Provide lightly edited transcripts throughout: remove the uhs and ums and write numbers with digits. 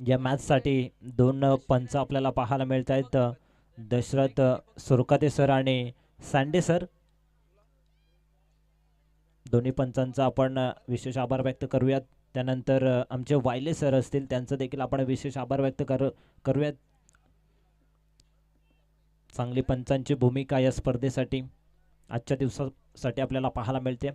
या मॅचसाठी दोन पंच आपल्याला पाहायला मिळत आहेत, दशरथ सुरकाते सर आणि सांडे सर. दोन्ही पंचांचा आपण विशेष आभार व्यक्त करूयात. त्यानंतर आमचे वायले सर असतील त्यांचं देखील आपण विशेष आभार व्यक्त करूयात. चांगली पंचांची भूमिका या स्पर्धेसाठी आजच्या दिवसासाठी आपल्याला पाहायला मिळते.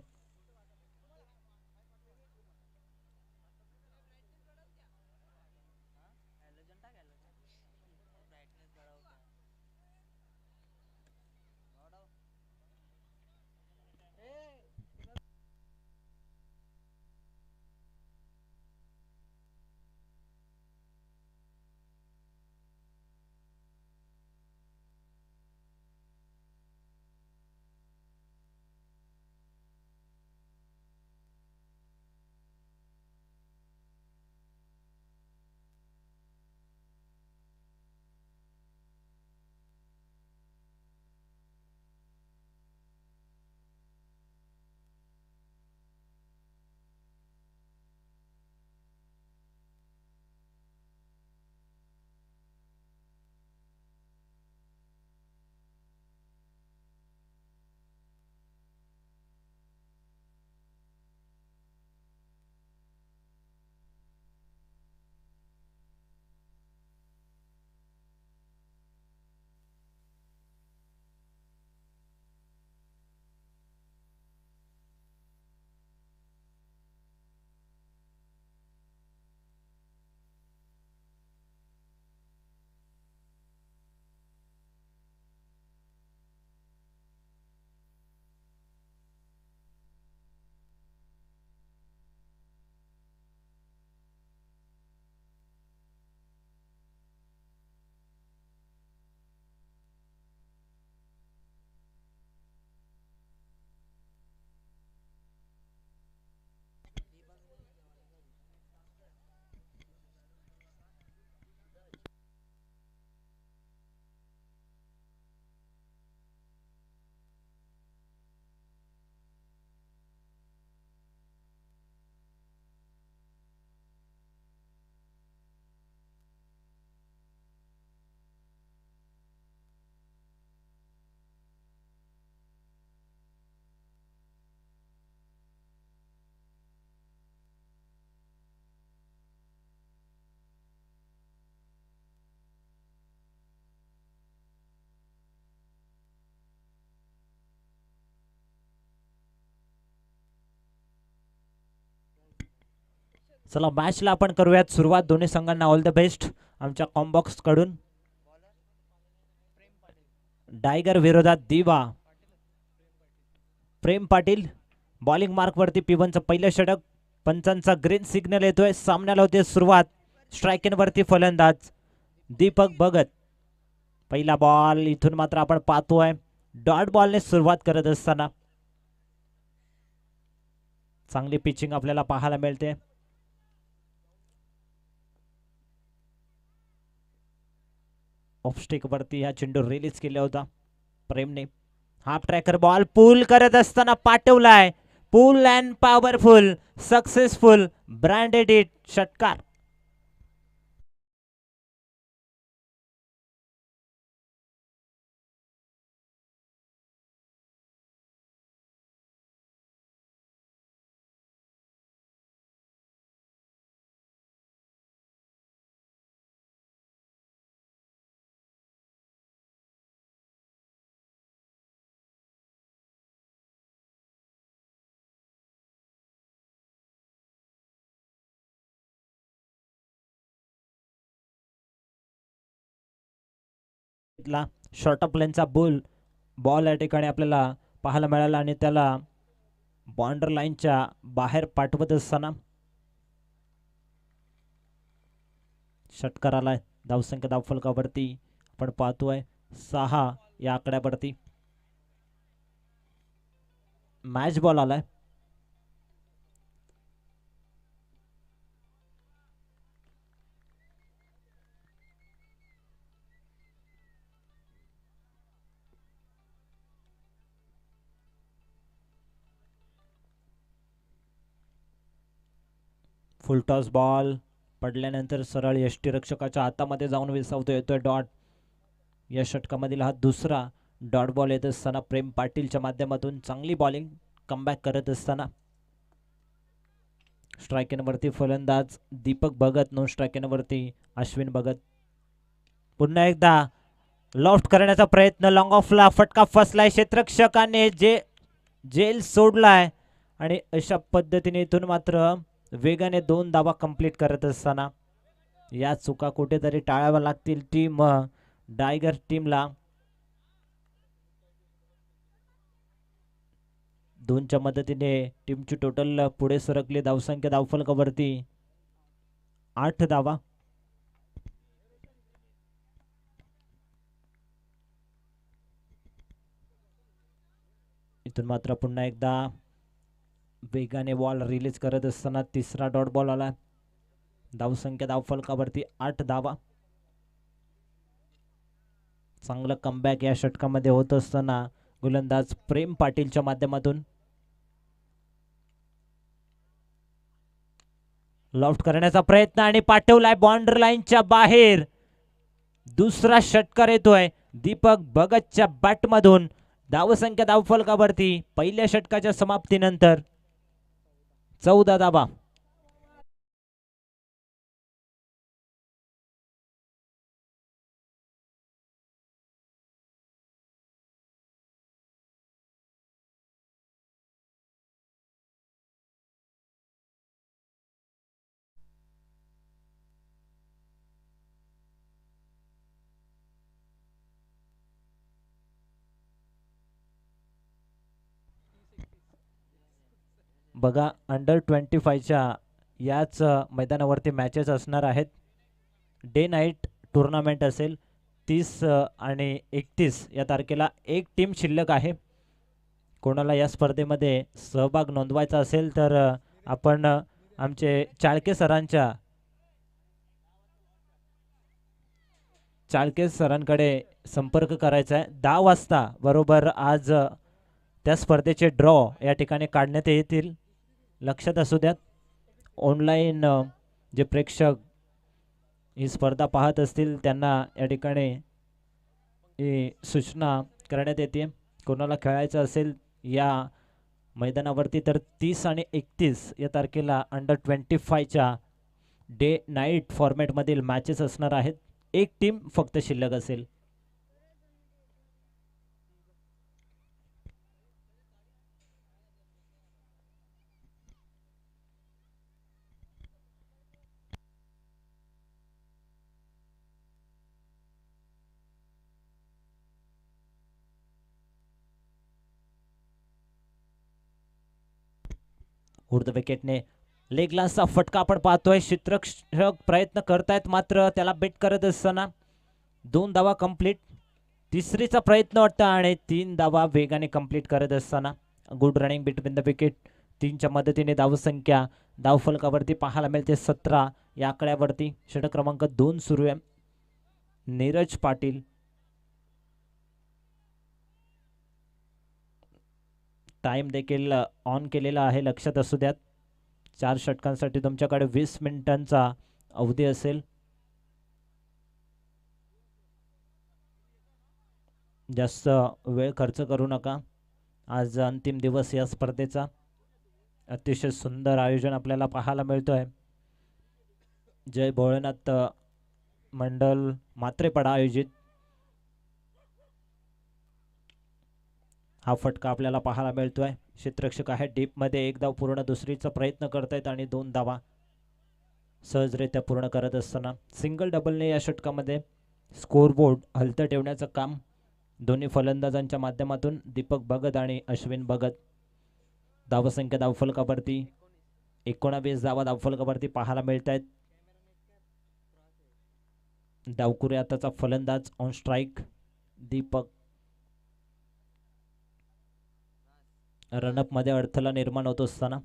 चला मॅचला आपण करूयात सुरुवात. दोन्ही संघांना ऑल द बेस्ट आमच्या कॉम्बॉक्स कडून. टायगर विरोधात दिवा. प्रेम पाटील बॉलिंग मार्क वरती. पिवनचं पहिलं षटक. पंचांचा ग्रीन सिग्नल येतोय. सामन्याला होते सुरुवात. स्ट्रायकिंग वरती फलंदाज दीपक भगत. पहिला बॉल इथून मात्र आपण पाहतोय डॉट बॉलने सुरुवात करत असताना चांगली पिचिंग आपल्याला पाहायला मिळते. ऑफस्टिक वरती हा चेंडू रिलीज केला होता प्रेमने. हाफ ट्रॅकर बॉल पुल करत असताना पाठवलाय. Pull and powerful successful branded it षटकार. शॉर्ट ऑफ लेनचा बॉल या ठिकाणी आपल्याला पाहायला मिळाला आणि त्याला बॉर्डर लाईनच्या बाहेर पाठवत असताना षटकार आलाय. धावसंख्या धावफलकावरती आपण पाहतोय 6 या आकड्यावरती. मॅच बॉल आलाय. फुल टॉस बॉल पडल्यानंतर सरळ यष्टीरक्षकाच्या हातामध्ये जाऊन विसावतो. येतोय डॉट. या षटकामधील हा दुसरा डॉट बॉल येत असताना प्रेम पाटीलच्या माध्यमातून चांगली बॉलिंग कमबॅक करत असताना स्ट्रायकेनवरती फलंदाज दीपक भगत, नो स्ट्रायकेनवरती अश्विन भगत. पुन्हा एकदा लॉफ्ट करण्याचा प्रयत्न, लॉंग ऑफला फटका फसलाय. क्षेत्ररक्षकाने जेल सोडलाय आणि अशा पद्धतीने इथून मात्र वेगाने 2 धावा कंप्लीट करत असताना या चुका कुठेतरी टाळाव्या लागतील टीम टायगर टीमला. 2च्या मदतीने टीमची टोटल पुढे सरकली. धावसंख्या धावफलकावरती 8 धावा. इथून मात्र पुन्हा एकदा वेगाने बॉल रिलीज करत असताना तिसरा डॉट बॉल आला. धावसंख्या धावफलकावरती 8 धावा. चांगलं कमबॅक या षटकामध्ये होत असताना गोलंदाज प्रेम पाटीलच्या माध्यमातून लॉफ्ट करण्याचा प्रयत्न आणि पाठवलाय बाउंड्री लाईनच्या बाहेर. दुसरा षटकार येतोय दीपक भगतच्या बॅटमधून. धावसंख्या धावफलकावरती पहिल्या षटकाच्या समाप्तीनंतर 14 धावा. बघा अंडर 25च्या याच मैदानावरती मॅचेस असणार आहेत. डे नाईट टुर्नामेंट असेल. 30 आणि 31 या तारखेला एक टीम शिल्लक आहे. कोणाला या स्पर्धेमध्ये सहभाग नोंदवायचा असेल तर आपण आमचे चाळके सरांकडे संपर्क करायचा आहे. 10 वाजता बरोबर आज त्या स्पर्धेचे ड्रॉ या ठिकाणी काढण्यात येतील. लक्षात असू द्यात. ऑनलाईन जे प्रेक्षक ही स्पर्धा पाहत असतील त्यांना या ठिकाणी ही सूचना करण्यात येते. कोणाला खेळायचं असेल या मैदानावरती तर 30 आणि 31 या तारखेला अंडर 25च्या डे नाईट फॉर्मॅटमधील मॅचेस असणार आहेत. एक टीम फक्त शिल्लक असेल. उर्ध विकेटने लेग ग्लासचा फटका आपण पाहतोय. क्षेत्ररक्षक प्रयत्न करतायत मात्र त्याला बेट करत असताना 2 धावा कंप्लीट. तिसरीचा प्रयत्न वाटतं आणि 3 धावा वेगाने कंप्लीट करत असताना good running between the wicket. 3च्या मदतीने धावसंख्या धावफलकावरती पाहायला मिळते 17 या आकड्यावरती. षटक क्रमांक 2 सुरू आहे. नीरज पाटील टाइम देखील ऑन केलेला आहे. लक्षात असू द्यात. 4 षटकांसाठी तुमच्याकडे 20 मिनिटांचा अवधी असेल. जास्त वेळ खर्च करू नका. आज अंतिम दिवस या स्पर्धेचा. अतिशय सुंदर आयोजन आपल्याला पाहायला मिळतोय. जय भोळेनाथ मंडल मात्रेपाडा आयोजित हा फटका आपल्याला पाहायला मिळतोय. क्षेत्ररक्षक आहे डीपमध्ये. एक धाव पूर्ण. दुसरीचा प्रयत्न करतायत आणि 2 धावा सहजरित्या पूर्ण करत असताना सिंगल डबलने या षटकामध्ये स्कोरबोर्ड हलतं ठेवण्याचं काम दोन्ही फलंदाजांच्या माध्यमातून दीपक भगत आणि अश्विन भगत. धावसंख्या धावफलकावरती 19 धावा धावफलकावरती पाहायला मिळत आहेत. डावकुरे आताचा फलंदाज ऑन स्ट्राईक दीपक. रनअप मध्ये अडथळा निर्माण होत असताना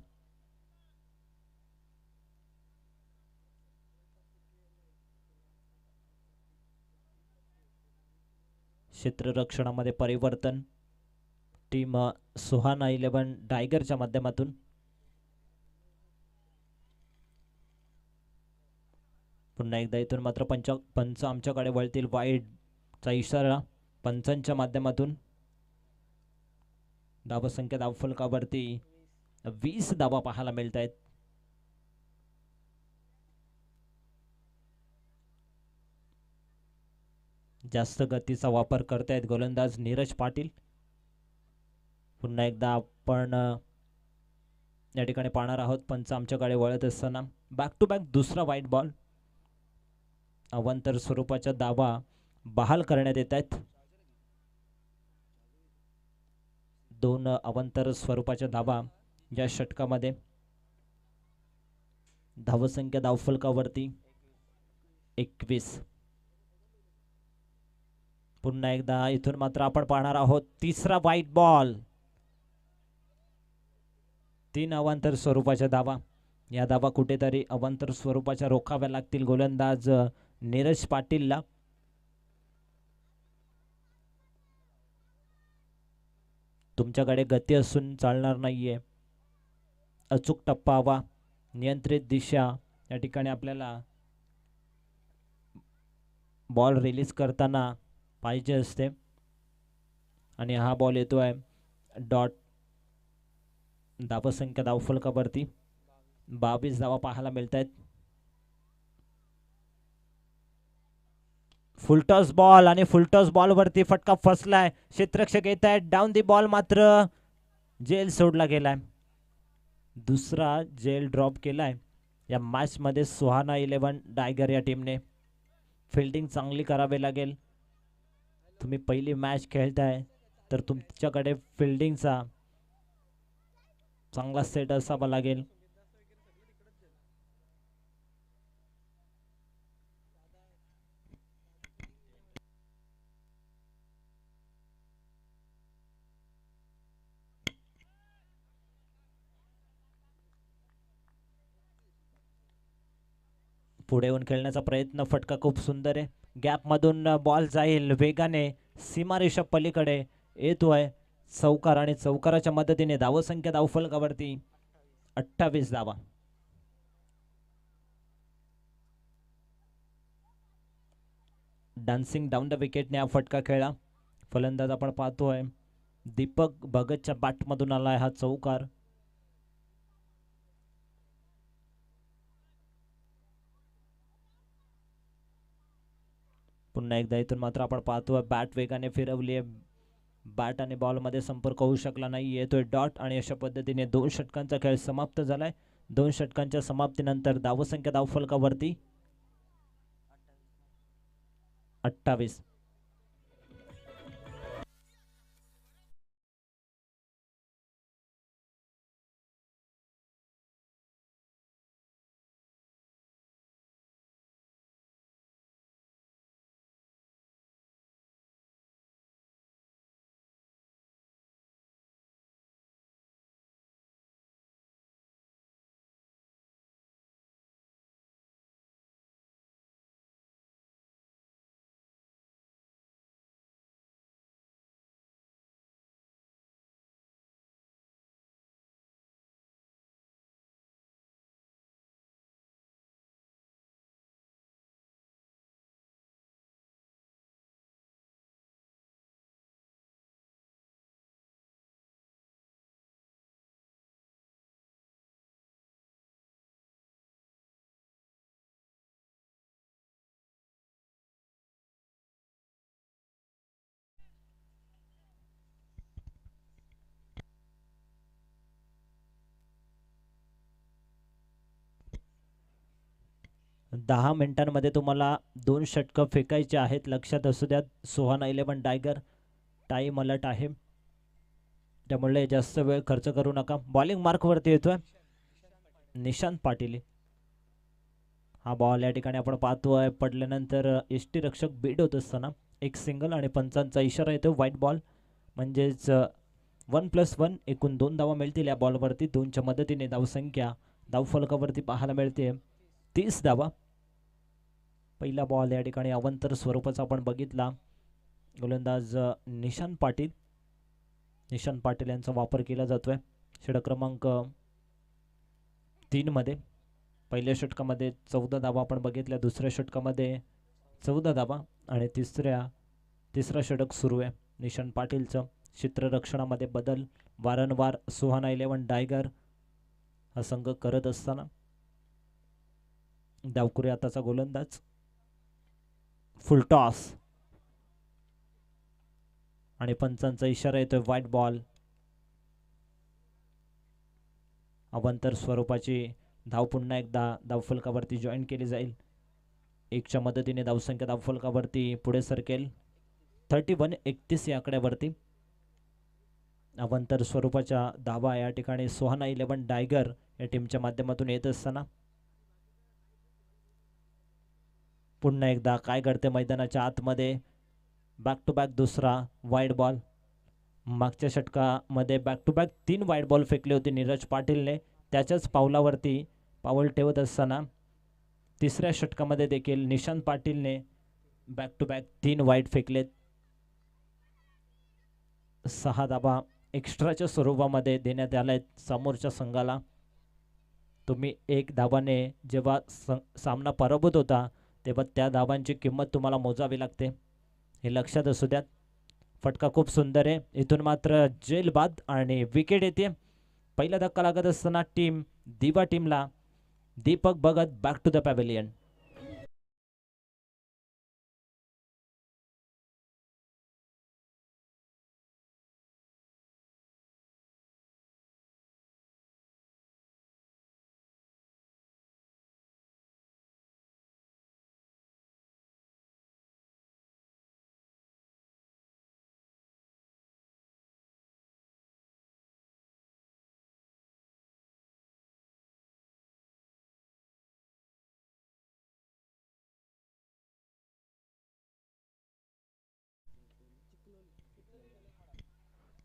क्षेत्ररक्षणामध्ये परिवर्तन टीम सुहाना 11 टायगरच्या माध्यमातून. पुन्हा एकदा इथून मात्र पंच आमच्याकडे वळतील. वाईडचा इशारा पंचांच्या माध्यमातून. धावसंख्या धावफलकावरती 20 धावा पाहायला मिळत आहेत. जास्त गतीचा वापर करतायत गोलंदाज नीरज पाटील. पुन्हा एकदा आपण या ठिकाणी पाहणार आहोत. पंच आमच्याकडे वळत असताना बॅक टू बॅक दुसरा वाईट बॉल. अवांतर स्वरूपाच्या धावा बहाल करण्यात येत आहेत. 2 अवांतर स्वरूपाच्या धावा या षटकामध्ये. धावसंख्या धावफलकावरती 21. पुन्हा एकदा इथून मात्र आपण पाहणार आहोत तिसरा वाईट बॉल. 3 अवांतर स्वरूपाच्या धावा. या धावा कुठेतरी अवांतर स्वरूपाच्या रोखाव्या लागतील गोलंदाज नीरज पाटीलला. तुमच्याकडे गती असून चालणार नाहीये. अचूक टप्पा हवा, नियंत्रित दिशा. या ठिकाणी आपल्याला बॉल रिलीज करताना पाहिजे असते. आणि हा बॉल येतोय डॉट. धावसंख्या धावफलकावरती 22 धावा पाहायला मिळत आहेत. फुलटॉस बॉल आणि फुलटॉस बॉल वरती फटका फसलाय. क्षेत्ररक्षक येत आहेत डाऊन दी बॉल, मात्र जेल सोडला गेलाय. दुसरा जेल ड्रॉप केलाय या मॅच मध्ये सुहाना 11 टायगर या टीमने. फिल्डिंग चांगली करावी लागेल. तुम्ही पहिली मॅच खेळताय तर तुमच्याकडे फिल्डिंगचा चांगला सेट असावा लागेल. पुढे येऊन खेळण्याचा प्रयत्न. फटका खूप सुंदर आहे. गॅप मधून बॉल जाईल वेगाने. सीमारेषा पलीकडे येतोय चौकार आणि चौकाराच्या मदतीने धावसंख्या धावफलकावरती 28 धावा. डान्सिंग डाऊन द विकेटने हा फटका खेळला. फलंदाज आपण पाहतोय दीपक भगतच्या बॅट मधून आलाय हा चौकार. पुन्हा एकदा इथून मात्र आपण पाहतोय बॅट वेगाने फिरवली. बॅट आणि बॉल मध्ये संपर्क होऊ शकला नाही. येतोय डॉट आणि अशा पद्धतीने 2 षटकांचा खेळ समाप्त झालाय. 2 षटकांच्या समाप्तीनंतर धावसंख्या धावफलकावरती 28. दहा मिनिटांमध्ये तुम्हाला 2 षटकं फेकायचे आहेत. लक्षात असू द्या सुहाना 11 टायगर टाइम अलर्ट आहे, त्यामुळे जास्त वेळ खर्च करू नका. बॉलिंग मार्क वरती येतोय निशांत पाटील. हा बॉल या ठिकाणी आपण पाहतोय पडल्यानंतर एसटी रक्षक बीड होत असताना एक सिंगल आणि पंचांचा इशारा येतो व्हाईट बॉल. म्हणजेच 1+1 एकूण 2 धावा मिळतील या बॉलवरती. 2च्या मदतीने धावसंख्या धावफलकावरती पाहायला मिळते 30 धावा. पहिला बॉल या ठिकाणी अवंतर स्वरूपाचा आपण बघितला. गोलंदाज निशांत पाटील यांचा वापर केला जातोय षटक क्रमांक 3 मध्ये. पहिल्या षटकामध्ये 14 धावा आपण बघितल्या, दुसऱ्या षटकामध्ये 14 धावा आणि तिसरा षटक सुरू आहे निशांत पाटीलचं. क्षेत्ररक्षणामध्ये बदल वारंवार सुहाना 11 टायगर हा संघ करत असताना डावकुरे आताचा गोलंदाज. फुल टॉस आणि पंचांचा इशारा येतोय व्हाईट बॉल. अवांतर स्वरूपाची धाव पुन्हा एकदा धावफलकावरती जॉईन केली जाईल. 1च्या मदतीने धावसंख्या धावफलकावरती पुढे सरकेल. 31-31 या आकड्यावरती अवांतर स्वरूपाच्या धावा या ठिकाणी सुहाना 11 टायगर या टीमच्या माध्यमातून येत असताना पुन्हा एकदा काय घडते मैदानाच्या आतमध्ये. बॅक टू बॅक दुसरा वाईड बॉल. मागच्या षटकामध्ये back to back 3 wide ball फेकले होते नीरज पाटीलने. त्याच्याच पावलावरती पाऊल ठेवत असताना तिसऱ्या षटकामध्ये देखील निशांत पाटीलने बॅक टू बॅक 3 वाईड फेकलेत. 6 धाबा एक्स्ट्राच्या स्वरूपामध्ये देण्यात आल्या समोरच्या संघाला. तुम्ही 1 धाबाने जेव्हा सामना पराभूत होता तेव्हा त्या धाबांची किंमत तुम्हाला मोजावी लागते, हे लक्षात असू द्या. फटका खूप सुंदर आहे. इथून मात्र जेल बाद आणि विकेट येते. पहिला धक्का लागत असताना दिवा टीमला Deepak Bhagat back to the pavilion.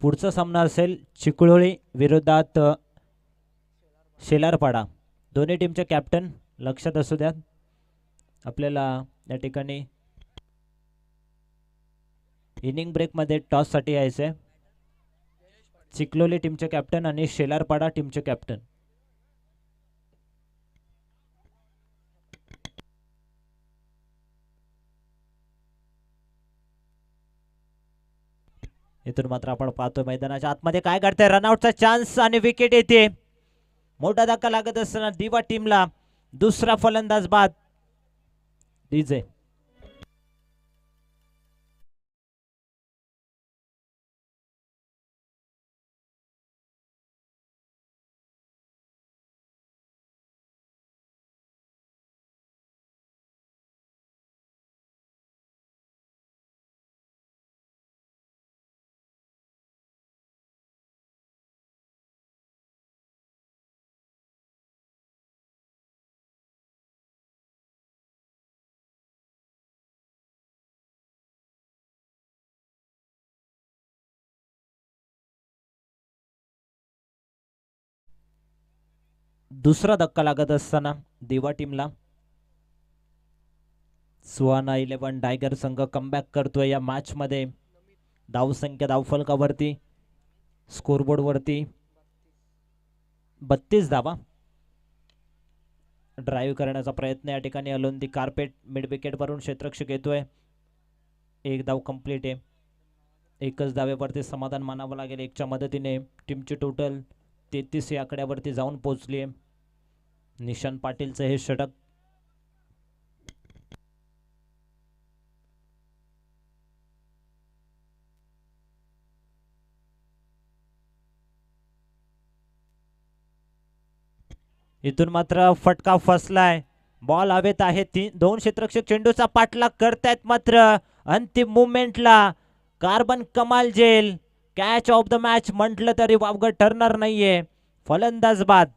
पुढचा सामना असेल चिखलोळी विरोधात शेलारपाडा. दोन्ही टीमचे कॅप्टन लक्षात असू द्या. आपल्याला या ठिकाणी इनिंग ब्रेकमध्ये टॉससाठी यायचं आहे. चिखलोली टीमचे कॅप्टन आणि शेलारपाडा टीमचे कॅप्टन. इथून मात्र आपण पाहतोय मैदानाच्या आतमध्ये काय करते. रनआउटचा चान्स आणि विकेट येते. मोठा धक्का लागत असताना दिवा टीमला दुसरा फलंदाज बाद. डीजे दुसरा धक्का लागत असताना दिवा टीमला सुहाना 11 टायगर संघ कमबॅक करतोय या मॅच मध्ये. धावसंख्या धावफलकावरती स्कोरबोर्ड वरती 32 धावा. ड्राईव्ह करण्याचा प्रयत्न या ठिकाणी अलोंदी कार्पेट मिड विकेट वरून क्षेत्ररक्षक येतोय. 1 धाव कंप्लीट आहे. एकच धावेवरती समाधान मानावं लागेल. 1च्या मदतीने टीमची टोटल 33 या आकड्यावरती जाऊन पोहोचली आहे. निशांत पाटीलचं हे षटक. इथून मात्र फटका फसलाय. बॉल हवेत आहे. 2 क्षेत्ररक्षक चेंडूचा पाठलाग करतायत मात्र अंतिम मुवमेंटला कार्बन कमाल जेल कॅच ऑफ द मॅच म्हटलं तरी वावगं ठरणार नाहीये. फलंदाज बाद.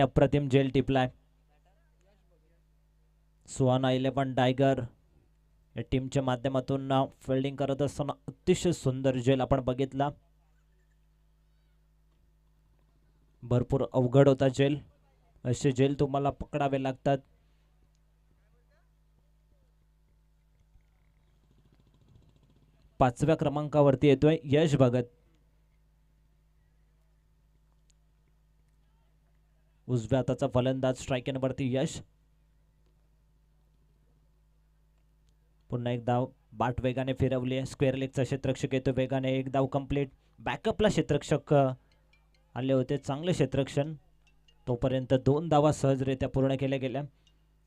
अप्रतिम जेल टिपलाय. सुहाना 11 टायगर या टीमच्या माध्यमातून फिल्डिंग करत असताना अतिशय सुंदर जेल आपण बघितला. भरपूर अवघड होता जेल. असे जेल तुम्हाला पकडावे लागतात. पाचव्या क्रमांकावरती येतोय यश भगत. उजव्या हाताचा फलंदाज स्ट्राइक वरती यश. पुन्हा एक धाव बाट वेगाने फिरवली. स्क्वेअर लेगचा क्षेत्ररक्षक येतो वेगाने. एक धाव कंप्लीट. बॅकअपला क्षेत्ररक्षक आले होते. चांगले क्षेत्ररक्षण. तोपर्यंत 2 धावा सहजरित्या पूर्ण केल्या गेल्या.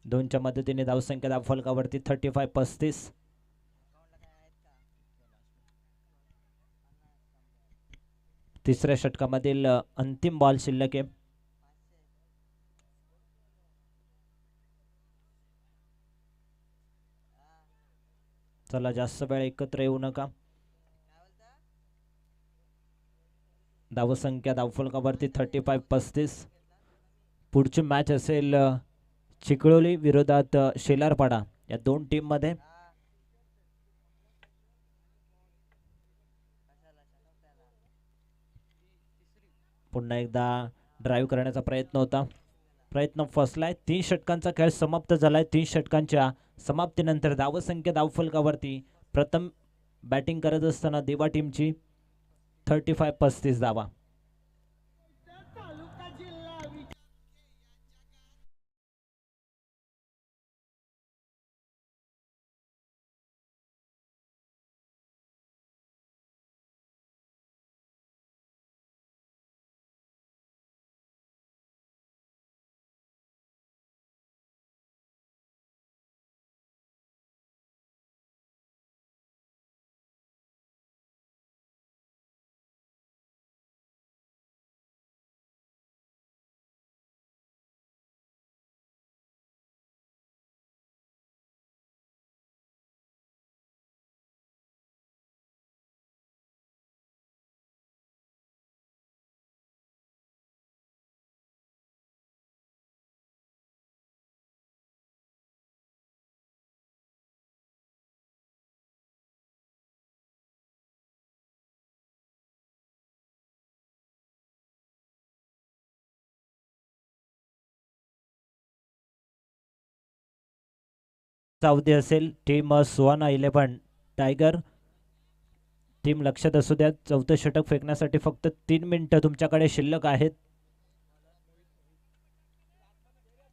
2च्या मदतीने धावसंख्या धावफलकावरती 35-35. तिसऱ्या षटकामधील अंतिम बॉल शिल्लक आहे. चला जास्त वेळ एकत्र येऊ नका. धावसंख्या धावफलकावरती 35-35. पुढची मॅच असेल चिखलोली विरोधात शेलारपाडा या दोन टीम मध्ये. पुन्हा एकदा ड्राईव्ह करण्याचा प्रयत्न होता. प्रयत्न फसलाय. 3 षटकांचा खेळ समाप्त झालाय. 3 षटकांच्या समाप्तीनंतर धावसंख्या धावफलकावरती प्रथम बॅटिंग करत असताना देवा टीमची 35-35 धावा. सावधी असेल टीम सुहाना 11 टायगर. टीम लक्षात असू द्या. 4थं षटक फेकण्यासाठी फक्त 3 मिनिटं तुमच्याकडे शिल्लक आहेत.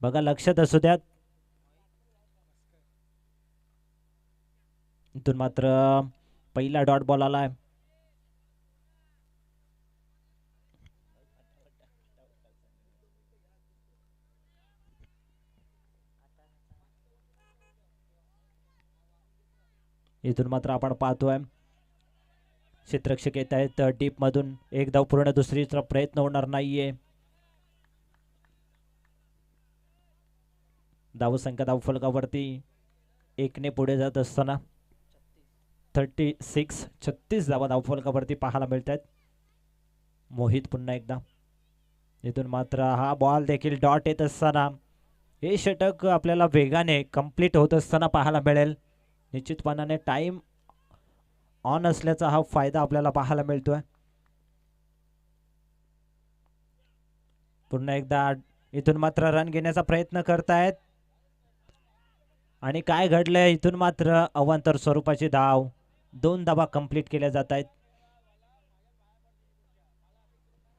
बघा लक्षात असू द्या. इथून मात्र पहिला डॉट बॉल आलाय. इथून मात्र आपण पाहतोय क्षेत्ररक्षक येत आहेत डीप मधून. एक धाव पूर्ण. दुसरीचा प्रयत्न होणार नाहीये. धावसंख्या धावफलकावरती 1 ने पुढे जात असताना 36 धावा धावफलकावरती पाहायला मिळत आहेत. मोहित पुन्हा एकदा. इथून मात्र हा बॉल देखील डॉट येत असताना हे षटक आपल्याला वेगाने कंप्लीट होत असताना पाहायला मिळेल. निश्चितपणाने टाइम ऑन असल्याचा हा फायदा आपल्याला पाहायला मिळतोय. पुन्हा एकदा इथून मात्र रन घेण्याचा प्रयत्न करतायत आणि काय घडलंय. इथून मात्र अवांतर स्वरूपाची धाव. 2 धावा कंप्लीट केल्या जात आहेत.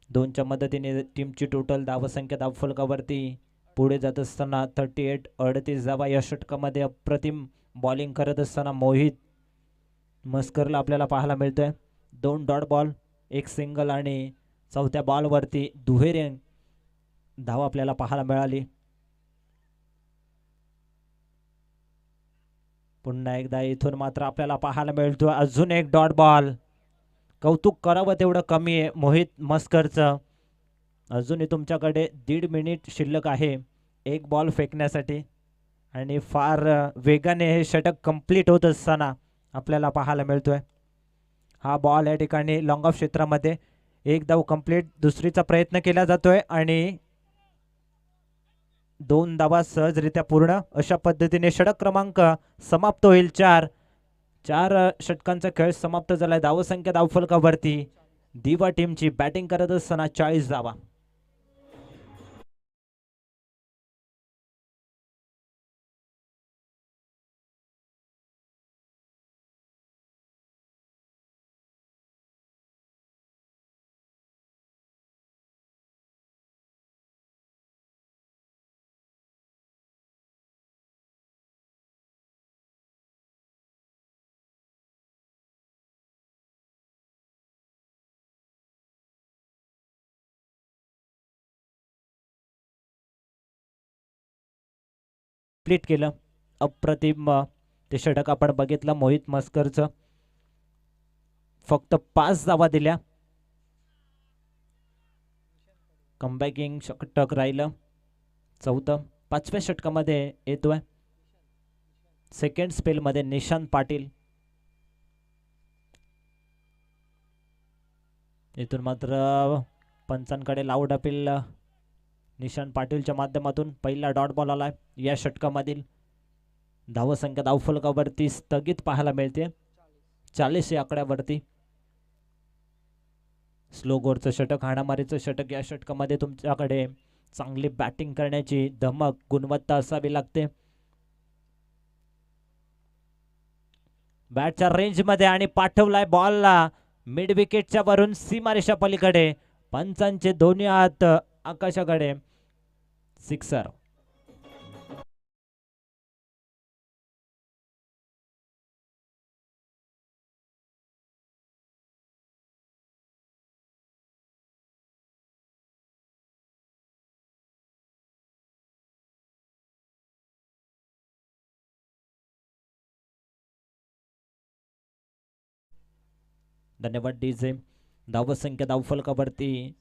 2च्या मदतीने टीमची टोटल धावसंख्या धावफलकावरती पुढे जात असताना 38 धावा. या षटकामध्ये अप्रतिम बॉलिंग करत असताना मोहित मस्करला आपल्याला पाहायला मिळतोय. 2 डॉट बॉल 1 सिंगल आणि 4थ्या बॉलवरती दुहेरी धाव आपल्याला पाहायला मिळाली. पुन्हा एकदा इथून मात्र आपल्याला पाहायला मिळतोय अजून एक डॉट बॉल. कौतुक करावं तेवढं कमी आहे मोहित मस्करचं. अजूनही तुमच्याकडे 1.5 मिनिट शिल्लक आहे 1 बॉल फेकण्यासाठी आणि फार वेगाने हे षटक कंप्लीट होत असताना आपल्याला पाहायला मिळतोय. हा बॉल या ठिकाणी लॉंग ऑफ क्षेत्रामध्ये 1 धाव कंप्लीट. दुसरीचा प्रयत्न केला जातोय आणि 2 धावा सहजरित्या पूर्ण. अशा पद्धतीने षटक क्रमांक समाप्त होईल. 4 षटकांचा खेळ समाप्त झालाय. धावसंख्या धावफलकावरती दिवा टीमची बॅटिंग करत असताना 40 धावा. कंप्लीट केलं. अप्रतिम ते षटक आपण बघितलं मोहित मस्करचं. फक्त 5 धावा दिल्या. कमबॅकिंग षटक राहिलं. 4थं 5व्या षटकामध्ये येतोय. सेकंड स्पेल मध्ये निशांत पाटील. इथून मात्र पंचांकडे लाऊड अपील निशांत पाटीलच्या माध्यमातून. पहिला डॉट बॉल आलाय या षटकामधील. धावसंख्या धावफलकावरती स्थगित पाहायला मिळते 40 या आकड्यावरती. स्लो गोरचं षटक, हाणामारीचं षटक. या षटकामध्ये तुमच्याकडे चांगली बॅटिंग करण्याची धमक, गुणवत्ता असावी लागते. बॅटच्या रेंज मध्ये आणि पाठवलाय बॉलला मिड विकेटच्या वरून सीमारेषा पलीकडे. पंचांचे दोन्ही हात आकाशाकडे. सिक्सर. धन्यवाद डीजे. धावसंख्या धावफलकावरती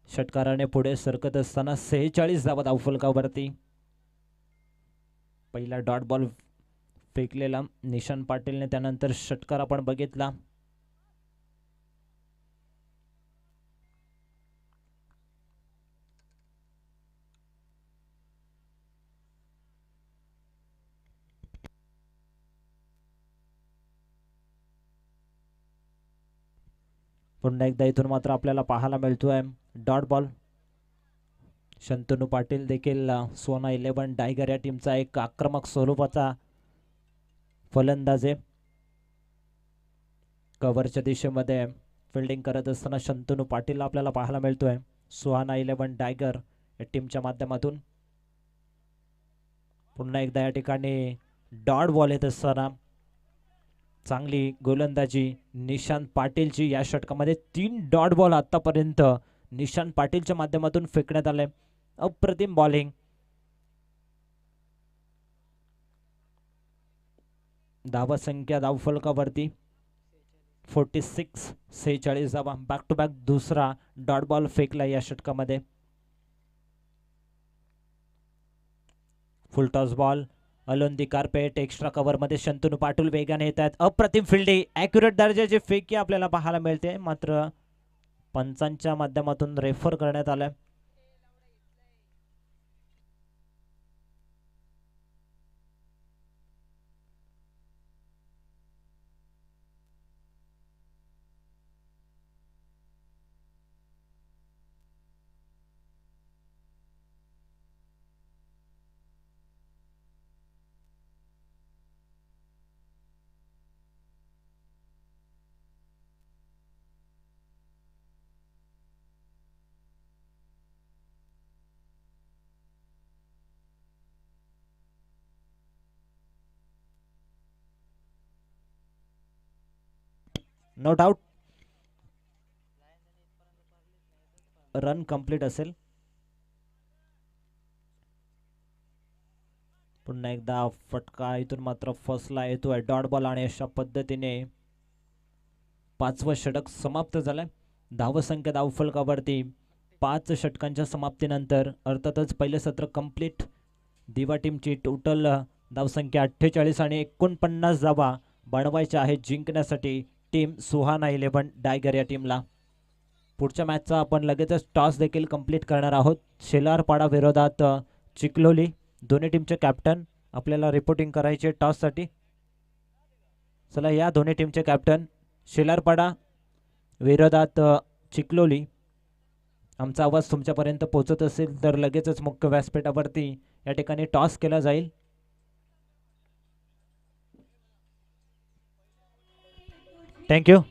षटकाराने पुढे सरकत असताना 46 धावा धावफलकावरती. पहिला डॉट बॉल फेकलेला निशांत पाटीलने, त्यानंतर षटकार आपण बघितला. पुन्हा एकदा इथून मात्र आपल्याला पाहायला मिळतोय डॉट बॉल. शंतनू पाटील देखील सोना 11 टायगर या टीमचा एक आक्रमक स्वरूपाचा फलंदाज आहे. कव्हरच्या दिशेमध्ये फिल्डिंग करत असताना शंतनू पाटील आपल्याला पाहायला मिळतोय सोहाना 11 टायगर या टीमच्या माध्यमातून. पुन्हा एकदा या ठिकाणी डॉट बॉल येत असताना चांगली गोलंदाजी निशांत पाटीलची. या षटकामध्ये 3 डॉट बॉल आतापर्यंत निशांत पाटीलच्या माध्यमातून फेकण्यात आले. अप्रतिम बॉलिंग. धावसंख्या धावफलकावरती 46 धावा. बॅक टू बॅक दुसरा डॉट बॉल फेकला या षटकामध्ये. Full toss ball. अलोंदी कार्पेट एक्स्ट्रा कव्हर मध्ये शंतनू पाटील वेगाने येत आहेत. अप्रतिम फिल्डिंग, ॲक्युरेट दर्जाची फेकी आपल्याला पाहायला मिळते. मात्र पंचांच्या माध्यमातून रेफर करण्यात आलं. नो डाऊट रन कंप्लीट असेल. पुन्हा एकदा फटका इथून मात्र फसला येतोय डॉट बॉल आणि अशा पद्धतीने 5वं षटक समाप्त झालंय. धावसंख्या धावफलकावरती 5 षटकांच्या समाप्तीनंतर अर्थातच पहिलं सत्र कंप्लीट. दिवा टीमची टोटल धावसंख्या 48 आणि 49 धावा बनवायच्या आहेत जिंकण्यासाठी टीम सुहाना 11 टायगर या टीमला. पुढच्या मॅचचा आपण लगेचच टॉस देखील कंप्लीट करणार आहोत. शेलारपाडा विरोधात चिखलोली दोन्ही टीमचे कॅप्टन आपल्याला रिपोर्टिंग करायचे टॉससाठी. चला या दोन्ही टीमचे कॅप्टन. शेलारपाडा विरोधात चिखलोली. आमचा आवाज तुमच्यापर्यंत पोहोचत असेल तर लगेचच मुख्य व्यासपीठावरती या ठिकाणी टॉस केला जाईल. थँक्यू.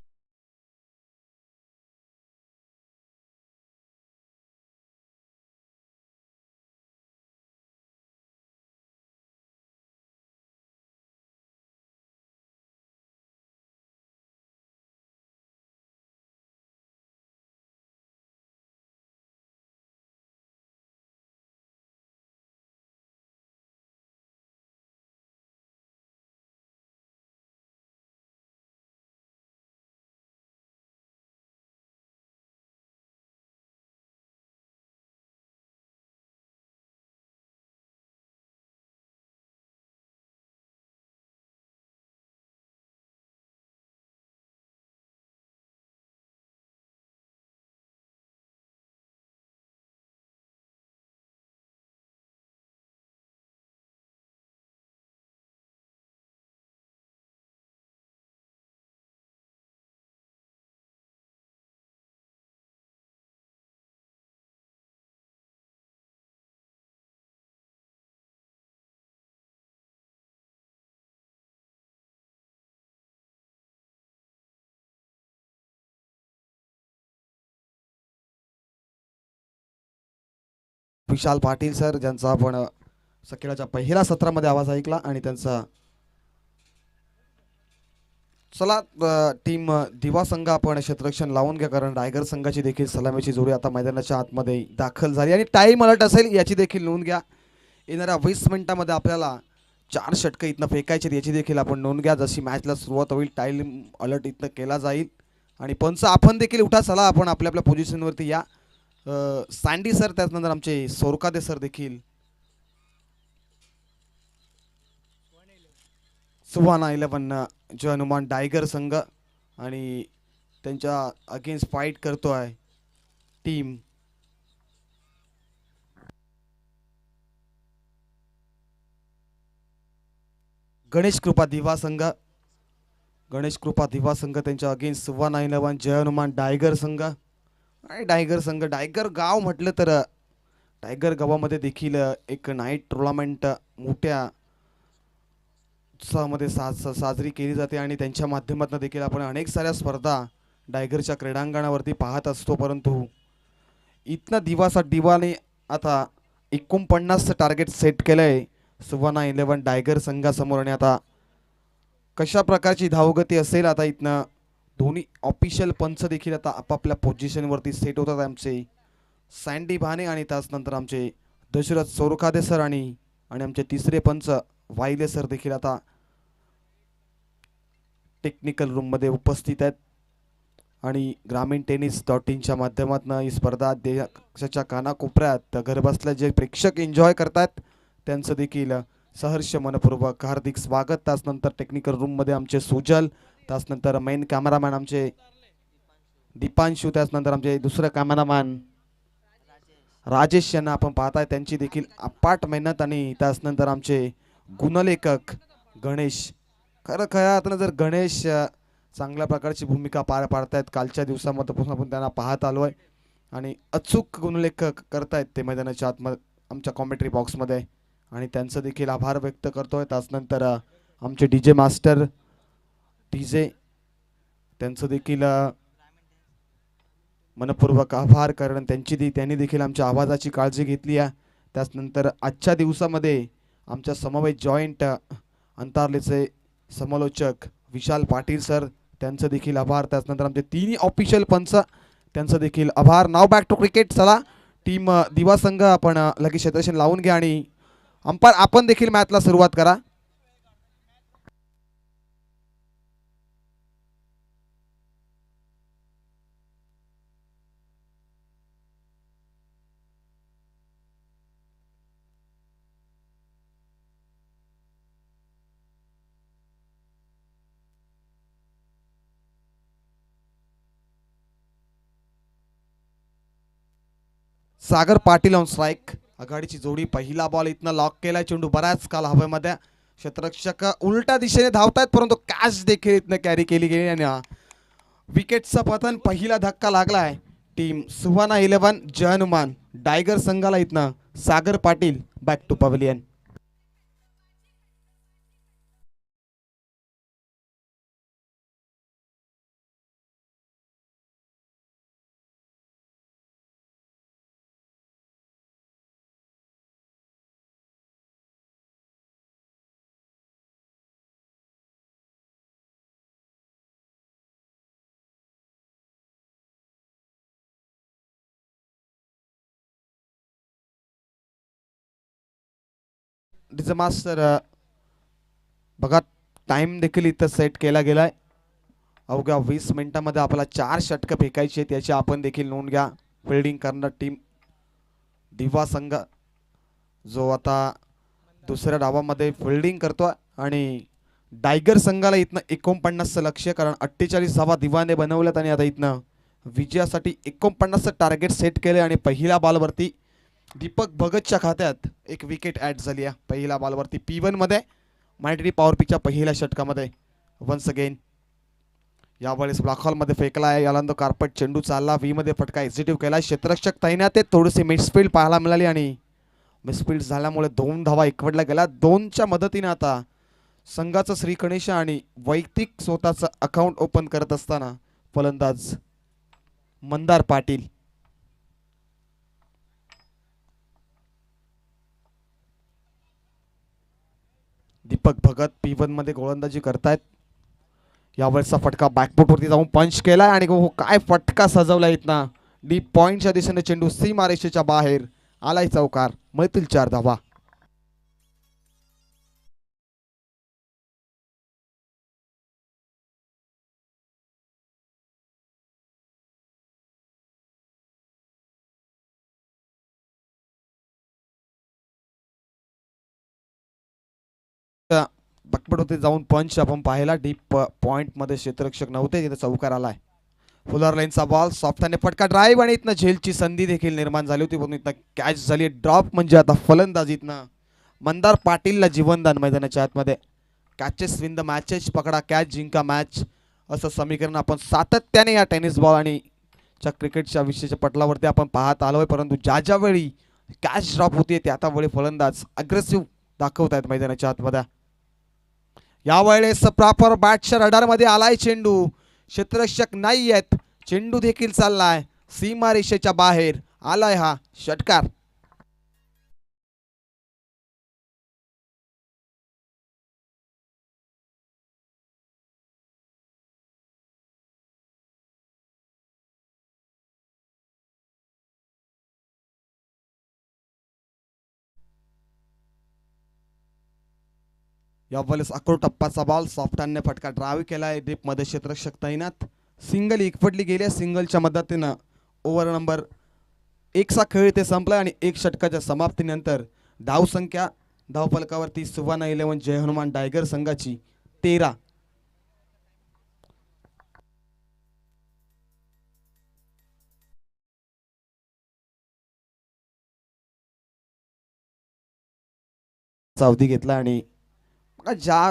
विशाल पाटील सर, ज्यांचा आपण सकेलाच्या पहिल्या सत्रामध्ये आवाज ऐकला आणि त्यांचा. चला टीम दिवा संघ आपण क्षेत्ररक्षण लावून घ्या, कारण रायगड संघाची देखील सलामीची जोडी आता मैदानाच्या आतमध्ये दाखल झाली आणि टाईम अलर्ट असेल याची देखील नोंद घ्या. येणाऱ्या 20 मिनिटांमध्ये आपल्याला 4 षटकं इथनं फेकायचे याची देखील आपण नोंद घ्या. जशी मॅचला सुरुवात होईल टाईम अलर्ट इथनं केला जाईल. आणि पंच आपण देखील उठा, चला आपण आपल्या आपल्या पोझिशनवरती या. सँडी सर, त्यानंतर आमचे सोरकादे सर देखील. सुहाना 11 जो हनुमान टायगर संघ आणि त्यांच्या अगेन्स्ट फाईट करतोय टीम गणेश कृपा दिवा संघ. गणेश कृपा दिवा संघ त्यांच्या अगेन्स्ट सुहाना 11 जय हनुमान टायगर संघ. आणि टायगर संघ, टायगर गाव म्हटलं तर टायगर गावामध्ये देखील एक नाईट टुर्नामेंट मोठ्या उत्साहामध्ये साजरी केली जाते आणि त्यांच्या माध्यमातून देखील आपण अनेक साऱ्या स्पर्धा टायगरच्या क्रीडांगणावरती पाहत असतो. परंतु इथनं दिवाने आता 49 टार्गेट सेट केलंय सुहाना 11 टायगर संघासमोर. आणि आता कशा प्रकारची धावगती असेल, आता इथनं दोन्ही ऑफिशियल पंच देखील आता आपापल्या पोझिशनवरती सेट होतात. आमचे सँडी भाने आणि त्याचनंतर आमचे दशरथ सोरखादे सर आणि आमचे तिसरे पंच वाईले सर देखील आता टेक्निकल रूममध्ये उपस्थित आहेत. आणि ग्रामीण टेनिस .inच्या माध्यमातून ही स्पर्धा देशाच्या कानाकोपऱ्यात घरबसल्या जे प्रेक्षक एन्जॉय करतात त्यांचं देखील सहर्ष मनपूर्वक हार्दिक स्वागत. त्याचनंतर टेक्निकल रूममध्ये आमचे सुजल, त्याचनंतर मेन कॅमेरामॅन आमचे दीपांशू, त्याचनंतर आमचे दुसरं कॅमेरामॅन राजेश यांना आपण पाहताय, त्यांची देखील अपाट मेहनत. आणि त्याचनंतर आमचे गुणलेखक गणेश. खरं जर गणेश चांगल्या प्रकारची भूमिका पार पाडतायत. कालच्या दिवसामध्ये आपण त्यांना पाहत आलोय आणि अचूक गुणलेखक करतायत ते मैदानाच्या आतमध्ये आमच्या कॉमेंट्री बॉक्समध्ये, आणि त्यांचं देखील आभार व्यक्त करतोय. त्याचनंतर आमचे डीजे मास्टर डीजे, त्यांचं देखील मनपूर्वक आभार, कारण त्यांनी देखील आमच्या आवाजाची काळजी घेतली आहे. त्याचनंतर आजच्या दिवसामध्ये आमच्या समवेत जॉईंट अंतरलेचे समालोचक विशाल पाटील सर, त्यांचं देखील आभार. त्याचनंतर आमचे तिन्ही ऑफिशियल पंच, त्यांचं देखील आभार. नाव बॅक टू क्रिकेट. चला टीम दिवा संघ आपण लगेच क्षेत्ररक्षण लावून घ्या आणि अंपायर आपण देखील मॅचला सुरुवात करा. Sagar Patil on strike. आघाडीची जोडी. पहिला बॉल इथनं लॉक केलाय. चेंडू बराच काल हवेमध्ये. क्षेत्ररक्षक उलट्या दिशेने धावतायत परंतु कॅच देखील इथनं कॅरी केली गेली आणि विकेटचा पतन. पहिला धक्का लागलाय टीम सुहाना 11 जय हनुमान टायगर संघाला. इथनं Sagar Patil back to pavilion. Master बघा टाइम देखील इथं सेट केला गेलाय. अवघ्या 20 मिनिटांमध्ये आपल्याला 4 षटकं फेकायची आहेत याची आपण देखील नोंद घ्या. फिल्डिंग करणार टीम दिवा संघ जो आता दुसऱ्या डावामध्ये फिल्डिंग करतोय आणि टायगर संघाला इथनं 49चं लक्ष्य, कारण 48 धावा दिवाने बनवल्यात आणि आता इथनं विजयासाठी 49चं टार्गेट सेट केले. आणि पहिल्या बॉलवरती दीपक भगतच्या खात्यात एक विकेट ॲड झाली आहे. पहिल्या बॉलवरती P1 मध्ये मायटी पॉवर पिचच्या पहिल्या षटकामध्ये. वन्स अगेन यावेळेस ब्लॉक हॉलमध्ये फेकला आहे. यालांदो कार्पेट चेंडू चालला. V मध्ये फटका एक्झिक्यूट केला. क्षेत्ररक्षक तैनात आहे. थोडीशी मिसफील्ड पाहायला मिळाली आणि मिसफील्ड झाल्यामुळे 2 धावा एकवटल्या गेल्या. 2च्या मदतीने आता संघाचं श्री गणेश आणि वैयक्तिक स्वतःचं अकाउंट ओपन करत असताना फलंदाज मंदार पाटील. दीपक भगत P1 मध्ये गोलंदाजी करतायत. यावेळेचा फटका बॅकफुटवरती जाऊन पंच केलाय आणि काय फटका सजवला इथना. डीप पॉइंटच्या दिशेने चेंडू सीमारेषेच्या बाहेर आलाय. चौकार. मिळतील 4 धावा. बॅकफुटवरती जाऊन पंच आपण पाहिला. डीप पॉइंट मध्ये क्षेत्ररक्षक नव्हते तिथे चौकार आलाय. फुलर लाईनचा बॉल सॉफ्टने फटका ड्राईव्ह आणि इथनं झेलची संधी देखील निर्माण झाली होती पण इथनं कॅच झाली. ड्रॉप म्हणजे आता फलंदाजीतनं मंदार पाटीलला जीवनदान मैदानाच्या आतमध्ये. कॅचेस विन द मॅचेस, पकडा कॅच जिंका मॅच असं समीकरण आपण सातत्याने या टेनिस बॉल आणि क्रिकेटच्या विशेष पटलावरती आपण पाहत आलोय. परंतु ज्या वेळी कॅच ड्रॉप होते त्या वेळी फलंदाज अग्रेसिव्ह दाखवत आहेत मैदानाच्या आतमध्ये. यावेळेस प्रॉपर बॅटच्या रडारमध्ये आलाय चेंडू. क्षेत्ररक्षक नाही आहेत. चेंडू देखील चाललाय सीमारेषेच्या बाहेर आलाय. हा षटकार. यावेळेस अकोर टप्पाचा बॉल सॉफ्टहॅनने फटका ड्राईव्ह केलाय. डीप मध्ये क्षेत्ररक्षक तैनात. सिंगल एकवटली गेली. सिंगलच्या मदतीनं ओव्हर नंबर 1 चा खेळ इथे संपलाय आणि 1 षटकाच्या समाप्तीनंतर धावसंख्या धावफलकावरती सुहाना 11 जय हनुमान टायगर संघाची 13. अवधी घेतला आणि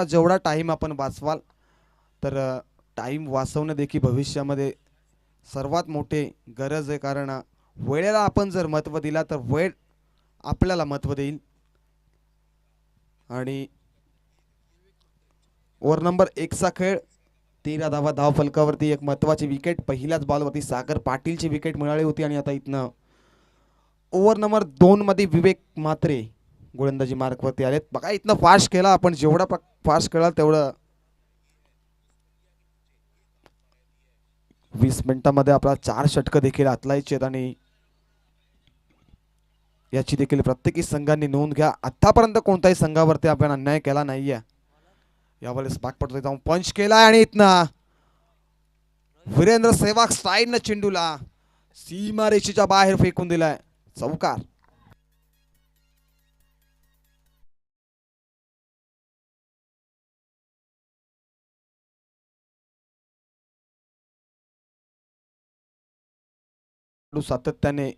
जेवढा टाइम आपण वाचवाल तर टाइम वाचवणं देखील भविष्यामध्ये सर्वात मोठे गरज आहे. कारण वेळेला आपण जर महत्त्व दिला तर वेळ आपल्याला महत्त्व देईल. आणि ओव्हर नंबर 1 चा खेळ 13 धावा धावफलकावरती. एक महत्त्वाची विकेट पहिल्याच बॉलवरती सागर पाटीलची विकेट मिळाली होती. आणि आता इथनं ओव्हर नंबर 2 मध्ये विवेक म्हात्रे गोलंदाजी मार्कवरती आलेत. बघा इथनं फास्ट केला आपण. जेवढा फास्ट केला तेवढं 20 मिनिटांमध्ये आपला 4 षटकं देखील आतलायचे आहेत आणि याची देखील प्रत्येकी संघांनी नोंद घ्या. आतापर्यंत कोणत्याही संघावरती आपण अन्याय केला नाहीये. यावेळेस बॅकपटला जाऊन पंच केलाय आणि इथनं वीरेंद्र सेहवाग स्ट्राईकनं चेंडूला सीमारेषेच्या बाहेर फेकून दिलाय. चौकार. सातत्याने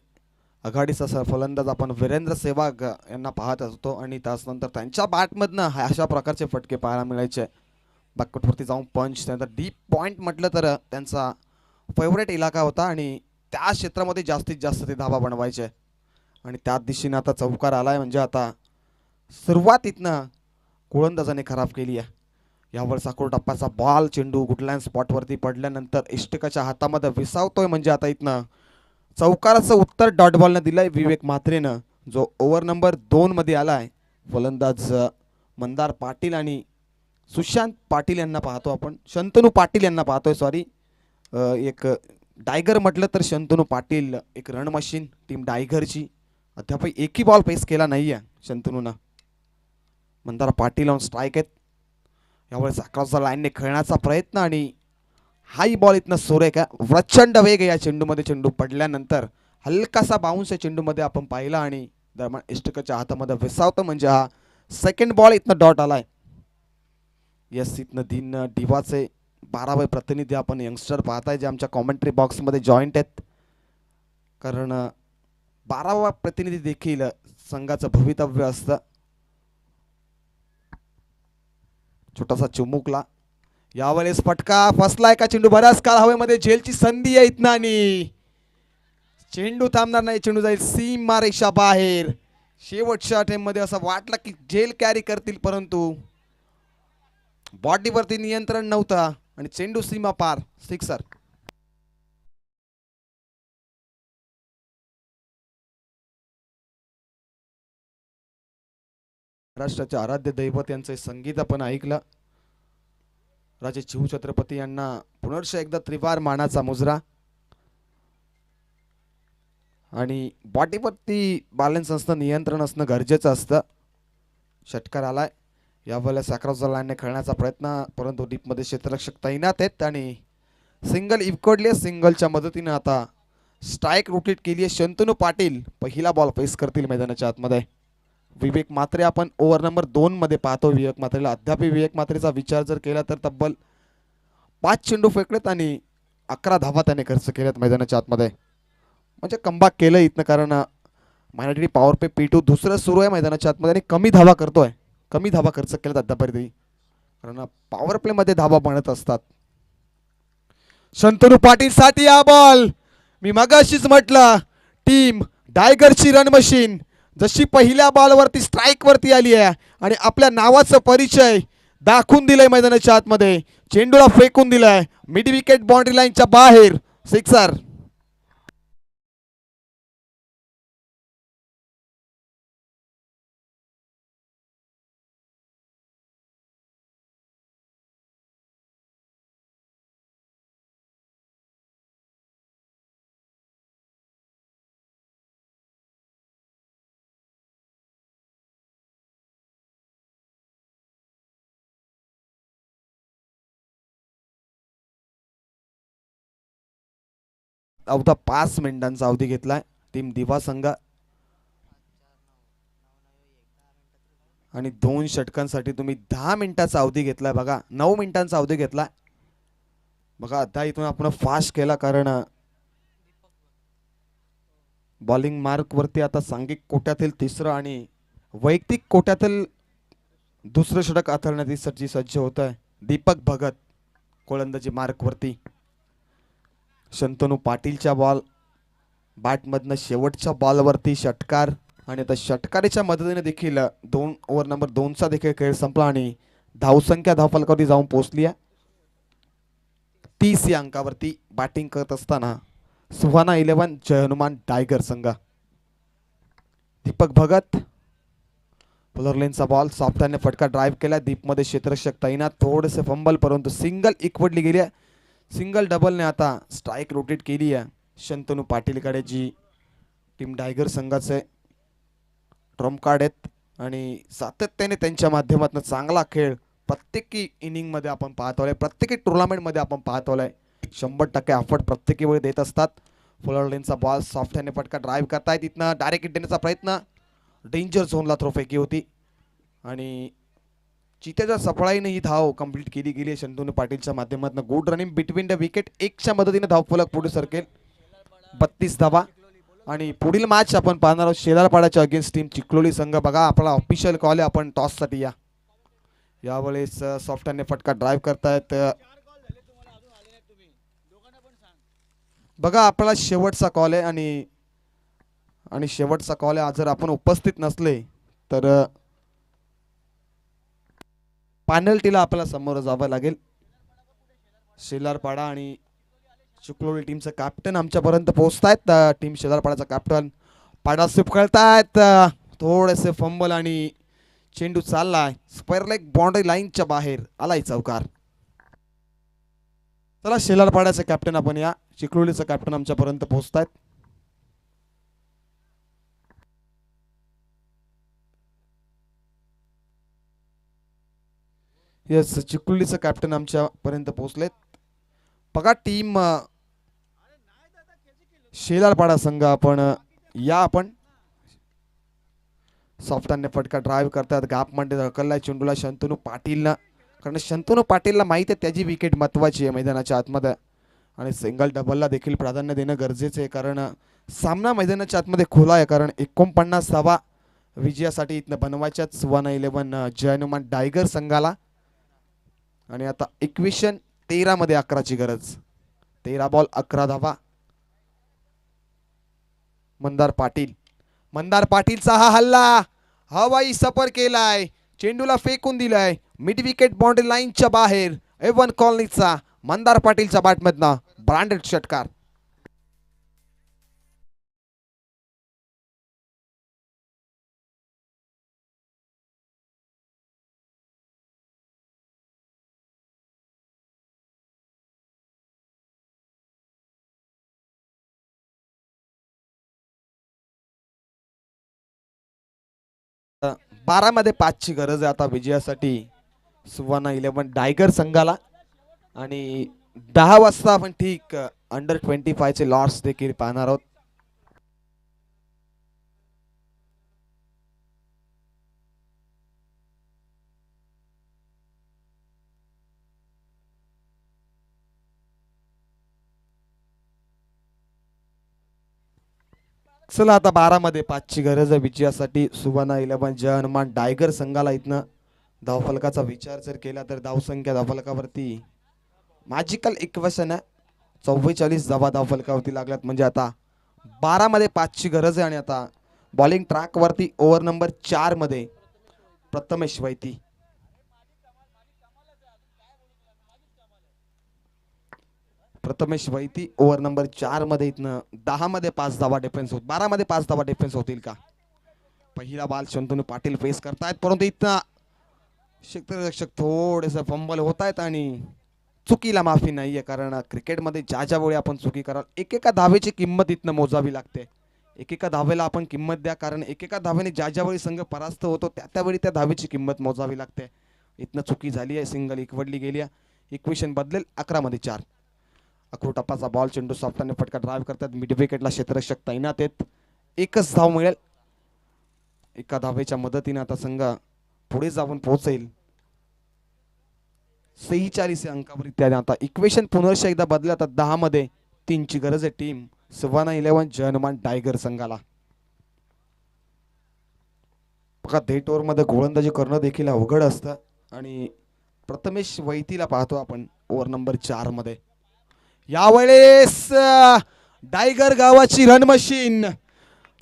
आघाडीचा फलंदाज आपण वीरेंद्र सेहवाग यांना पाहत असतो आणि त्यानंतर त्यांच्या बॅटमधनं अशा प्रकारचे फटके पाहायला मिळायचे. बॅकवरती जाऊन पंच, त्यानंतर डीप पॉईंट म्हटलं तर त्यांचा फेवरेट इलाका होता आणि त्या क्षेत्रामध्ये जास्तीत जास्त ते धावा बनवायचे. आणि त्याच दिशेने आता चौकार आलाय म्हणजे आता सुरुवातीतनं गोलंदाजाने खराब केली आहे. यावर साकोर टप्प्याचा बॉल, चेंडू कुठल्या स्पॉटवरती पडल्यानंतर इष्टकाच्या हातामध्ये विसावतोय म्हणजे आता इथनं चौकाराचं उत्तर डॉट बॉलनं दिलंय विवेक म्हात्रेनं, जो ओव्हर नंबर 2 मध्ये आलाय. फलंदाज मंदार पाटील आणि सुशांत पाटील यांना पाहतो आपण, शंतनू पाटील यांना पाहतोय सॉरी. एक डायगर म्हटलं तर शंतनू पाटील एक रन मशीन टीम डायगरची. अद्याप एकही बॉल पेस केला नाही आहे शंतनूनं. मंदार पाटील ऑन स्ट्राईक आहेत. यावेळेस अक्रॉसचा लाईनने खेळण्याचा प्रयत्न आणि हाई बॉल इथनं सुरेख आहे. प्रचंड वेग या चेंडूमध्ये. चेंडू पडल्यानंतर हलकासा बाउन्स या चेंडूमध्ये आपण पाहिला आणि दरम्यान इष्टकाच्या हातामध्ये विसावतं म्हणजे हा सेकंड बॉल इथनं डॉट आलाय. यस, इथनं दिन डिवाचे 12वे प्रतिनिधी आपण यंगस्टर पाहताय जे आमच्या कॉमेंट्री बॉक्समध्ये जॉईंट आहेत. कारण 12वा प्रतिनिधी देखील संघाचं भवितव्य असतं. छोटासा चिमुकला, यावेळेस फटका फसलाय का चेंडू बऱ्याच काळ हवेमध्ये. झेलची संधी आहे इथनं आणि चेंडू थांबणार नाही. चेंडू जाईल सीमा रेषा बाहेर. शेवटच्या अटेम्प्ट मध्ये असं वाटलं की झेल कॅरी करतील, परंतु बॉडीवरती नियंत्रण नव्हतं आणि चेंडू सीमा पार. सिक्सर. महाराष्ट्राचे आराध्य दैवत यांचे संगीत आपण ऐकलं. राजे शिवछत्रपती यांना पुनर्ष एकदा त्रिवार मानाचा मुजरा आणि बॉडीवरती बॅलन्स असणं, नियंत्रण असणं गरजेचं असतं. षटकार आलाय. यावेळेला सॅक्रॉसच्या लाईनने खेळण्याचा प्रयत्न, परंतु डीपमध्ये क्षेत्ररक्षक तैनात आहेत आणि सिंगल इवकडली. सिंगलच्या मदतीने आता स्ट्राईक रोटेट केली आहे. शंतनू पाटील पहिला बॉल फेस करतील मैदानाच्या आतमध्ये. विवेक म्हात्रे आपण ओव्हर नंबर 2 मध्ये पाहतो. विवेक म्हात्रेला अद्याप विवेक म्हात्रेचा विचार जर केला तर तब्बल 5 चेंडू फेकलेत आणि 11 धावा त्याने खर्च केल्यात मैदानाच्या आतमध्ये. म्हणजे कमबॅक केलं इथनं, कारण मायनॉरिटी पॉवर पे P2 दुसरं सुरू आहे मैदानाच्या आतमध्ये आणि कमी धावा करतोय. कमी धावा खर्च केल्यात अद्यापर्यंत, कारण पॉवर प्ले मध्ये धावा बनत असतात. शंतनू पाटील साठी हा बॉल. मी मगाशीच म्हटलं टीम डायगरची रन मशीन जशी पहिल्या बॉलवरती स्ट्राईक वरती आली आहे आणि आपल्या नावाचा परिचय दाखवून दिलाय मैदानाच्या आतमध्ये. चेंडूला फेकून दिलाय मिड विकेट बाउंड्री लाईनच्या बाहेर. सिक्सर. अवघा 5 मिनिटांचा अवधी घेतलाय टीम दिवा संघ आणि 2 षटकांसाठी तुम्ही 10 मिनिटाचा अवधी घेतलाय. बघा 9 मिनिटांचा अवधी घेतलाय. बघा आता इथून आपण फास्ट केला, कारण बॉलिंग मार्क वरती आता सांघिक कोट्यातील 3रं आणि वैयक्तिक कोट्यातील 2रं षटक आथरण्यासाठी सज्ज होत आहे दीपक भगत. गोलंदाजी मार्क वरती शंतनू पाटीलच्या बॉल बॅटमधनं शेवटच्या बॉलवरती षटकार आणि आता षटकारीच्या मदतीने देखील ओव्हर नंबर 2चा देखील खेळ संपला आणि धावसंख्या धावफलकावरती जाऊन पोहोचली आहे 30 या अंकावरती. बॅटिंग करत असताना सुहाना 11 जय हनुमान टायगर संघ. दीपक भगत बॉलर लेनचा बॉल सॉफ्टहॅन्डने फटका ड्राईव्ह केला. दीपमध्ये क्षेत्ररक्षक तैनात. थोडेसे फंबल, परंतु सिंगल इक्वडली गेली आहे. सिंगल डबलने आता स्ट्राईक रोटेट केली आहे शंतनू पाटीलकडे, जी टीम टायगर संघाचे ट्रम्प कार्ड आहेत आणि सातत्याने त्यांच्या माध्यमातून चांगला खेळ प्रत्येकी इनिंगमध्ये आपण पाहतोय, प्रत्येकी टुर्नामेंटमध्ये आपण पाहतोय. 100% एफर्ट प्रत्येकी वेळी देत असतात. फुलर लेनचा बॉल सॉफ्ट हॅन्डने फटका ड्राईव्ह करतायत. इथनं डायरेक्ट हिट देण्याचा प्रयत्न, डेंजर झोनला थ्रो फेकी होती आणि चितेच्या सफळाईने ही धाव कंप्लीट केली गेली शंतनू पाटीलच्या माध्यमातून. Good running between the wicket. 1च्या मदतीने धावफलक पुढे सरकेल. 32 धावा आणि पुढील मॅच आपण पाहणार आहोत शेलारपाड्याच्या अगेन्स्ट टीम चिखलोली संघ. बघा आपला ऑफिशियल कॉल आहे, आपण टॉससाठी या. यावेळेस सॉफ्टने फटका ड्राईव्ह करतायत. बघा आपला शेवटचा कॉल आहे आणि शेवटचा कॉल आहे. जर आपण उपस्थित नसले तर पेनल्टीला आपल्याला समोर जावं लागेल. शेलारपाडा आणि चिखलोली टीमचं कॅप्टन आमच्यापर्यंत पोहोचतायत. टीम शेलारपाड्याचा कॅप्टन पाडा स्वीप खेळतायत. थोडेसे फंबल आणि चेंडू चाललाय स्क्वेअर लेग बाउंड्री लाईनच्या बाहेर आलाय चौकार. चला शेलारपाड्याचे कॅप्टन आपण या. चिखलोलीचं कॅप्टन आमच्यापर्यंत पोहोचतायत. येस, चिखलोलीचं कॅप्टन आमच्यापर्यंत पोहोचलेत. बघा टीम शेलारपाडा संघ आपण आपण सॉफ्टाने फटका ड्राईव्ह करतात. गॅपमध्ये ढकललाय चेंडूला शंतनू पाटीलनं, कारण शंतनू पाटीलला माहिती आहे त्याची विकेट महत्वाची आहे मैदानाच्या आतमध्ये आणि सिंगल डबलला देखील प्राधान्य देणं गरजेचं आहे, कारण सामना मैदानाच्या आतमध्ये खुला आहे. कारण 49 धावा विजयासाठी इथनं बनवायच्याच 111 जयनुमान टायगर संघाला. आणि आता इक्वेशन 13 मध्ये 11ची गरज. 13 बॉल 11 धावा. मंदार पाटीलचा हा हल्ला हवाई सफर केलाय, चेंडूला फेकून दिलाय मिड विकेट बाउंड्री लाईनच्या बाहेर. एवन कॉलनीचा मंदार पाटीलच्या बॅटमधनं ब्रँडेड षटकार. मध्ये 5ची गरज आहे आता विजयासाठी सुवर्णा 11 टायगर संघाला. आणि 10 वाजता आपण ठीक अंडर 25 चे लॉर्ड्स देखील पाहणार आहोत. चला आता 12 मध्ये 5ची गरज आहे विजयासाठी सुवर्णा 11 जय हनुमान टायगर संघाला. इथनं धावफलकाचा विचार जर केला तर धावसंख्या धावफलकावरती मॅजिकल इक्वेशन आहे. 44 धावा धावफलकावरती लागल्यात, म्हणजे आता 12 मध्ये 5ची गरज आहे. आणि आता बॉलिंग ट्रॅक वरती ओव्हर नंबर 4 मध्ये प्रथमेश वैती. ओव्हर नंबर 4 मध्ये इथनं 10 मध्ये 5 धावा डिफेन्स होत, 12 मध्ये 5 धावा डिफेन्स होतील का. पहिला बॉल शंतनू पाटील फेस करतायत, परंतु इथं क्षेत्ररक्षक थोडेसे फंबल होत आहेत आणि चुकीला माफी नाहीये. कारण क्रिकेटमध्ये ज्या वेळी आपण चुकी कराल एकेका धावेची किंमत इथनं मोजावी लागते. एकेका धावेला आपण किंमत द्या, कारण एकेका धावेने ज्या वेळी संघ परास्त होतो त्यावेळी त्या धावेची किंमत मोजावी लागते. इथनं चुकी झाली आहे, सिंगल इकवडली गेली आहे. इक्वेशन बदलेल 11 मध्ये 4. अकरू टप्पाचा बॉल चेंडू सॉफ्टाने फटका ड्राईव्ह करतात. मिड विकेटला क्षेत्ररक्षक तैनात आहेत. एकच धाव मिळेल. एका धावेच्या मदतीने आता संघ पुढे जाऊन पोहोचेल 46 अंकावर इत्यादी. आता इक्वेशन पुनर्श एकदा बदलले. आता 10 मध्ये 3ची गरज आहे टीम सुवर्णा 11 जय हनुमान टायगर संघाला. बघा डेट ओव्हर मध्ये गोलंदाजी करणं देखील अवघड असतं आणि प्रथमेश वैतीला पाहतो आपण ओव्हर नंबर 4 मध्ये. यावेळेस टायगर गावाची रन मशीन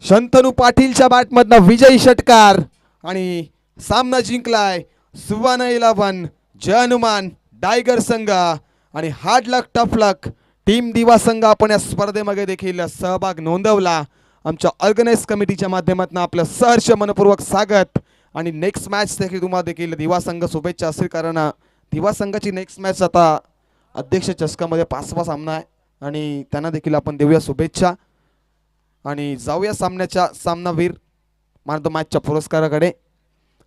शंतनू पाटीलच्या बॅटमधनं विजयी षटकार आणि सामना जिंकलाय सुवर्णा 11 जय हनुमान टायगर संघ. आणि हार्ड लक टफ लक टीम दिवा संघ आपण या स्पर्धेमध्ये देखील सहभाग नोंदवला. आमच्या ऑर्गनाइज कमिटीच्या माध्यमातून आपलं सहर्ष मनपूर्वक स्वागत. आणि नेक्स्ट मॅच देखील तुम्हाला देखील दिवा संघ शुभेच्छा असेल, कारण दिवा संघाची नेक्स्ट मॅच आता अध्यक्ष चषकामध्ये 5वा सामना आहे आणि त्यांना देखील आपण देऊया शुभेच्छा. आणि जाऊया सामनावीर मॅन ऑफ द मॅचच्या पुरस्काराकडे.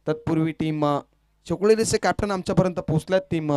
तत्पूर्वी टीम चिखलोलीचे कॅप्टन आमच्यापर्यंत पोहोचल्यात. टीम